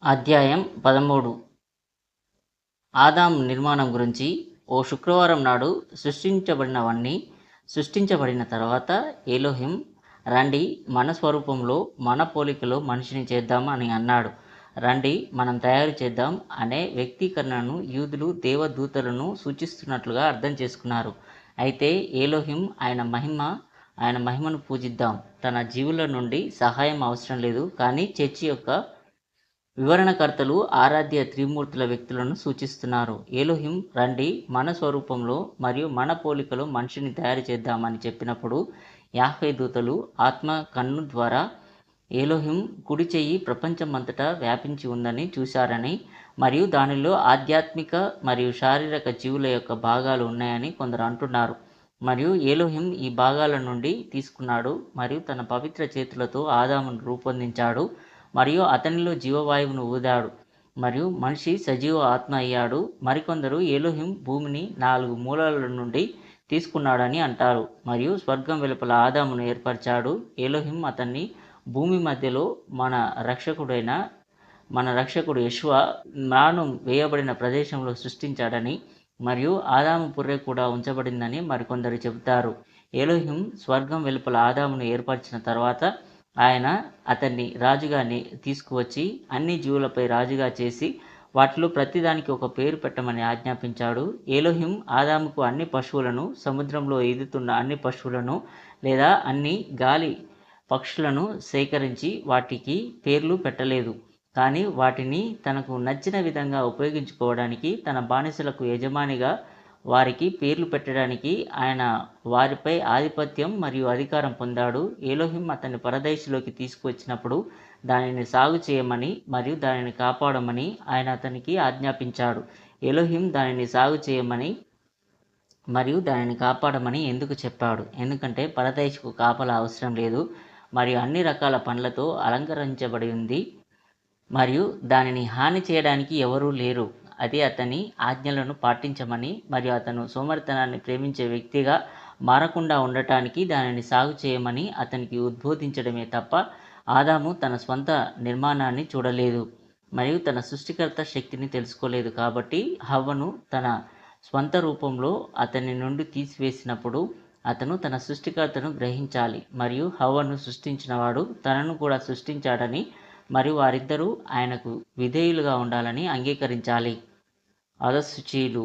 అధ్యాయం 13. ఆదాము నిర్మాణం గురించి. ఓ శుక్రవారం నాడు సృష్టించబడిన తర్వాత ఎలోహిం, రండి, మన స్వరూపంలో మన పోలికలో మనిషిని చేద్దాం అని అన్నాడు. రండి, మనం తయారు చేద్దాం అనే వ్యక్తీకరణను యూదులు దేవదూతలను సూచిస్తున్నట్లుగా అర్థం చేసుకున్నారు. అయితే ఎలోహిం ఆయన మహిమను పూజిద్దాం. తన జీవుల నుండి సహాయం అవసరం లేదు, కానీ చర్చి యొక్క వివరణకర్తలు ఆరాధ్య త్రిమూర్తుల వ్యక్తులను సూచిస్తున్నారు. ఎలోహిం, రండి, మన స్వరూపంలో మరియు మన పోలికలో మనిషిని తయారు చేద్దామని చెప్పినప్పుడు యాహ్వే దూతలు ఆత్మ కన్ను ద్వారా ఎలోహిం కుడి చెయ్యి ప్రపంచమంతటా వ్యాపించి ఉందని చూశారని, మరియు దానిలో ఆధ్యాత్మిక మరియు శారీరక జీవుల యొక్క భాగాలు ఉన్నాయని కొందరు అంటున్నారు. మరియు ఎలోహిం ఈ భాగాల నుండి తీసుకున్నాడు మరియు తన పవిత్ర చేతులతో ఆదామును రూపొందించాడు మరియు అతనిలో జీవవాయువును ఊదాడు మరియు మనిషి సజీవ ఆత్మ అయ్యాడు. మరికొందరు ఎలోహిం భూమిని 4 మూలల నుండి తీసుకున్నాడని అంటారు మరియు స్వర్గం వెలుపల ఆదామును ఏర్పరిచాడు. ఎలోహిం అతన్ని భూమి మధ్యలో మన రక్షకుడు యెషూవ మ్రాను వేయబడిన ప్రదేశంలో సృష్టించాడని మరియు ఆదాము పుర్రె కూడా ఉంచబడిందని మరికొందరు చెబుతారు. ఎలోహిం స్వర్గం వెలుపల ఆదామును ఏర్పరిచిన తర్వాత ఆయన అతన్ని రాజుగా తీసుకువచ్చి అన్ని జీవులపై రాజుగా చేసి వాటిలో ప్రతిదానికి ఒక పేరు పెట్టమని ఆజ్ఞాపించాడు. ఎలోహిం ఆదాముకు అన్ని పశువులను, సముద్రంలో ఈదుతున్న అన్ని పశువులను లేదా అన్ని గాలి పక్షులను సేకరించి వాటికి పేర్లు పెట్టలేదు, కానీ వాటిని తనకు నచ్చిన విధంగా ఉపయోగించుకోవడానికి, తన బానిసలకు యజమానిగా వారికి పేర్లు పెట్టడానికి ఆయన వారిపై ఆధిపత్యం మరియు అధికారం పొందాడు. ఎలోహిం అతన్ని పరదేశంలోకి తీసుకువచ్చినప్పుడు దానిని సాగు చేయమని మరియు దానిని కాపాడమని ఆయన అతనికి ఆజ్ఞాపించాడు. ఎలోహిం దానిని సాగు చేయమని మరియు దానిని కాపాడమని ఎందుకు చెప్పాడు? ఎందుకంటే పరదేశకు కాపలా అవసరం లేదు మరియు అన్ని రకాల పండ్లతో అలంకరించబడి ఉంది మరియు దానిని హాని చేయడానికి ఎవరూ లేరు. అది అతని ఆజ్ఞలను పాటించమని మరియు అతను సోమరితనాన్ని ప్రేమించే వ్యక్తిగా మారకుండా ఉండటానికి దానిని సాగు చేయమని అతనికి ఉద్బోధించడమే తప్ప ఆదాము తన స్వంత నిర్మాణాన్ని చూడలేదు మరియు తన సృష్టికర్త శక్తిని తెలుసుకోలేదు. కాబట్టి హవ్వను తన స్వంత రూపంలో అతని నుండి తీసివేసినప్పుడు అతను తన సృష్టికర్తను గ్రహించాలి మరియు హవ్వను సృష్టించినవాడు తనను కూడా సృష్టించాడని మరియు వారిద్దరూ ఆయనకు విధేయులుగా ఉండాలని అంగీకరించాలి. అదశుచీలు